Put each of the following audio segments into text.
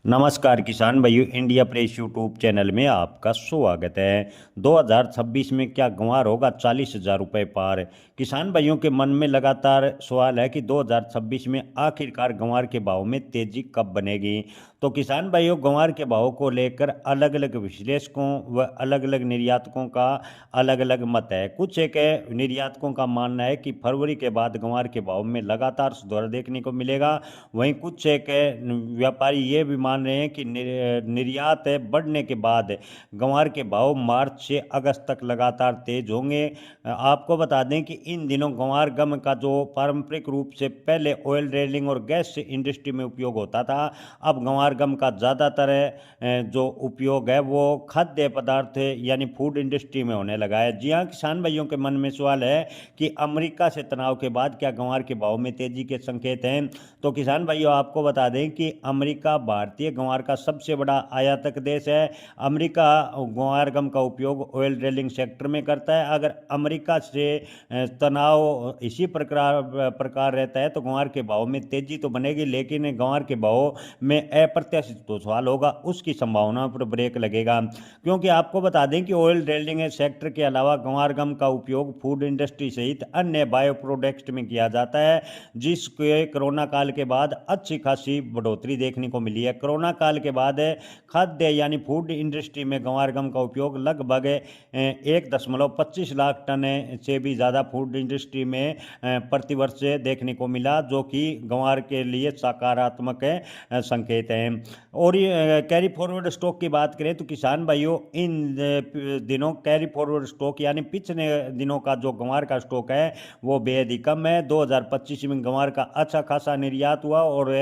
नमस्कार किसान भाइयों, इंडिया प्रेस यूट्यूब चैनल में आपका स्वागत है। 2026 में क्या गंवार होगा 40,000 रुपये पार? किसान भाइयों के मन में लगातार सवाल है कि 2026 में आखिरकार गंवार के भाव में तेजी कब बनेगी। तो किसान भाइयों, गंवार के भाव को लेकर अलग अलग विश्लेषकों व अलग अलग निर्यातकों का अलग अलग मत है। कुछ एक निर्यातकों का मानना है कि फरवरी के बाद गंवार के भाव में लगातार सुधार देखने को मिलेगा। वहीं कुछ एक व्यापारी ये भी मान रहे हैं कि निर्यात बढ़ने के बाद गंवार के भाव मार्च से अगस्त तक लगातार तेज होंगे। आपको बता दें कि इन दिनों गंवार गम का जो पारंपरिक रूप से पहले ऑयल ड्रिलिंग और गैस इंडस्ट्री में उपयोग होता था, अब गंवार गम का ज़्यादातर जो उपयोग है वो खाद्य पदार्थ यानी फूड इंडस्ट्री में होने लगा है। जी हाँ, किसान भाइयों के मन में सवाल है कि अमेरिका से तनाव के बाद क्या गंवार के भाव में तेजी के संकेत हैं। तो किसान भाइयों, आपको बता दें कि अमेरिका भारतीय गंवार का सबसे बड़ा आयातक देश है। अमेरिका गंवार गम का उपयोग ऑयल ड्रिलिंग सेक्टर में करता है। अगर अमेरिका से तनाव इसी प्रकार रहता है तो गंवार के भाव में तेजी तो बनेगी, लेकिन गंवार के भाव में अप्रत्याशित तो सवाल होगा, उसकी संभावना पर ब्रेक लगेगा। क्योंकि आपको बता दें कि ऑयल ड्रिलिंग सेक्टर के अलावा गंवार गम का उपयोग फूड इंडस्ट्री सहित अन्य बायो प्रोडक्ट्स में किया जाता है, जिसके कोरोना काल के बाद अच्छी खासी बढ़ोतरी देखने को मिली है। कोरोना काल के बाद खाद्य यानी फूड इंडस्ट्री में गंवार गम का उपयोग लगभग 1.25 लाख टन से भी ज़्यादा फूड इंडस्ट्री में प्रतिवर्ष देखने को मिला, जो कि गंवार के लिए सकारात्मक संकेत हैं। और ये कैरी फॉरवर्ड स्टॉक की बात करें तो किसान भाइयों, इन दिनों कैरी फॉरवर्ड स्टॉक यानी पिछले दिनों का जो गंवार का स्टॉक है वो बेहद ही कम है। 2025 में गंवार का अच्छा खासा निर्यात हुआ और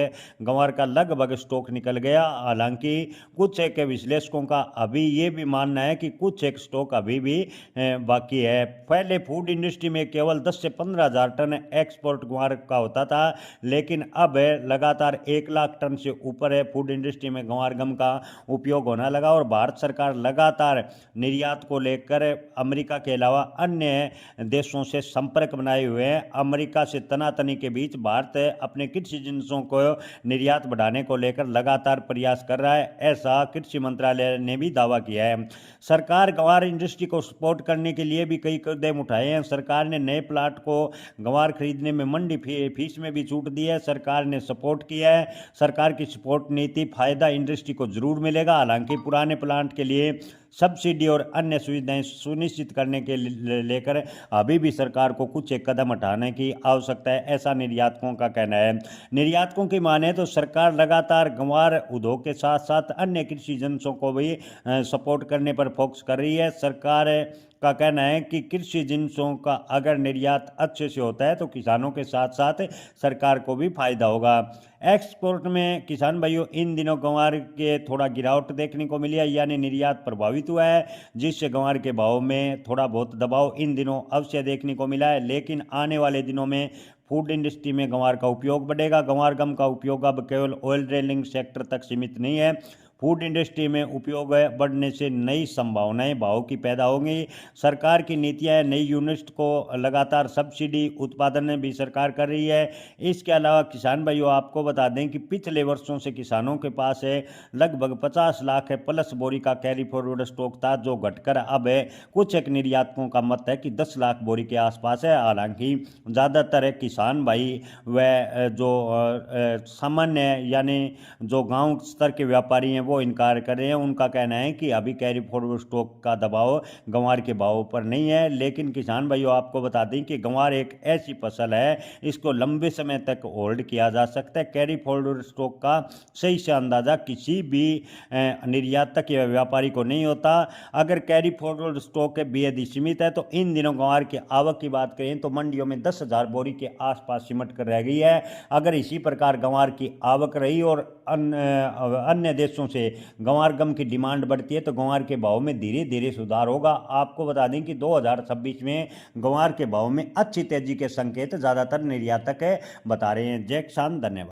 गंवार का लगभग स्टॉक निकल गया। हालांकि कुछ एक विश्लेषकों का अभी ये भी मानना है कि कुछ एक स्टॉक अभी भी बाकी है। पहले फूड इंडस्ट्री में केवल 10 से 15 हज़ार टन एक्सपोर्ट गंवार का होता था, लेकिन अब लगातार 1 लाख टन से ऊपर है फूड इंडस्ट्री में गंवार गम का उपयोग होने लगा। और भारत सरकार लगातार निर्यात को लेकर अमेरिका के अलावा अन्य देशों से संपर्क बनाए हुए हैं। अमेरिका से तनातनी के बीच भारत अपने कृषि जिन्सों को निर्यात बढ़ाने को लेकर लगातार प्रयास कर रहा है, ऐसा कृषि मंत्रालय ने भी दावा किया है। सरकार गंवार इंडस्ट्री को सपोर्ट करने के लिए भी कई कदम उठाए हैं। सरकार ने नए प्लांट को गंवार खरीदने में मंडी फीस में भी छूट दी है। सरकार ने सपोर्ट किया है। सरकार की सपोर्ट नीति फायदा इंडस्ट्री को जरूर मिलेगा। हालांकि पुराने प्लांट के लिए सब्सिडी और अन्य सुविधाएं सुनिश्चित करने के लेकर अभी भी सरकार को कुछ एक कदम उठाने की आवश्यकता है, ऐसा निर्यातकों का कहना है। निर्यातकों की माने तो सरकार लगातार गंवार उद्योग के साथ साथ अन्य कृषि जिन्सों को भी सपोर्ट करने पर फोकस कर रही है। सरकार का कहना है कि कृषि जिन्सों का अगर निर्यात अच्छे से होता है तो किसानों के साथ साथ सरकार को भी फायदा होगा। एक्सपोर्ट में किसान भाइयों, इन दिनों गंवार के थोड़ा गिरावट देखने को मिली है, यानी निर्यात प्रभावित हुआ है, जिससे गंवार के भाव में थोड़ा बहुत दबाव इन दिनों अवश्य देखने को मिला है। लेकिन आने वाले दिनों में फूड इंडस्ट्री में गंवार का उपयोग बढ़ेगा। गंवार गम का उपयोग अब केवल ऑयल ड्रिलिंग सेक्टर तक सीमित नहीं है। फूड इंडस्ट्री में उपयोग बढ़ने से नई संभावनाएं भाव की पैदा होंगी। सरकार की नीतियां नई यूनिट को लगातार सब्सिडी उत्पादन में भी सरकार कर रही है। इसके अलावा किसान भाइयों, आपको बता दें कि पिछले वर्षों से किसानों के पास लगभग 50 लाख प्लस बोरी का कैरी फॉरवर्ड स्टॉक था, जो घटकर अब कुछ एक निर्यातकों का मत है कि 10 लाख बोरी के आसपास है। हालांकि ज़्यादातर किसान भाई व जो सामान्य यानी जो गांव स्तर के व्यापारी हैं वो इनकार कर रहे हैं। उनका कहना है कि अभी कैरी फॉरवर्ड स्टॉक का दबाव गंवार के भाव पर नहीं है। लेकिन किसान भाइयों, आपको बता दें कि गंवार एक ऐसी फसल है, इसको लंबे समय तक होल्ड किया जा सकता है। कैरी फॉरवर्ड स्टॉक का सही से अंदाजा किसी भी निर्यातक या व्यापारी को नहीं होता। अगर कैरी फॉरवर्ड स्टॉक बेहद ही सीमित है तो इन दिनों गंवार की आवक की बात करें तो मंडियों में 10,000 बोरी के आसपास सिमट कर रह गई है। अगर इसी प्रकार गंवार की आवक रही और अन्य देशों से गंवार गम की डिमांड बढ़ती है तो गंवार के भाव में धीरे धीरे सुधार होगा। आपको बता दें कि 2026 में गंवार के भाव में अच्छी तेजी के संकेत ज़्यादातर निर्यातक बता रहे हैं। जय किसान, धन्यवाद।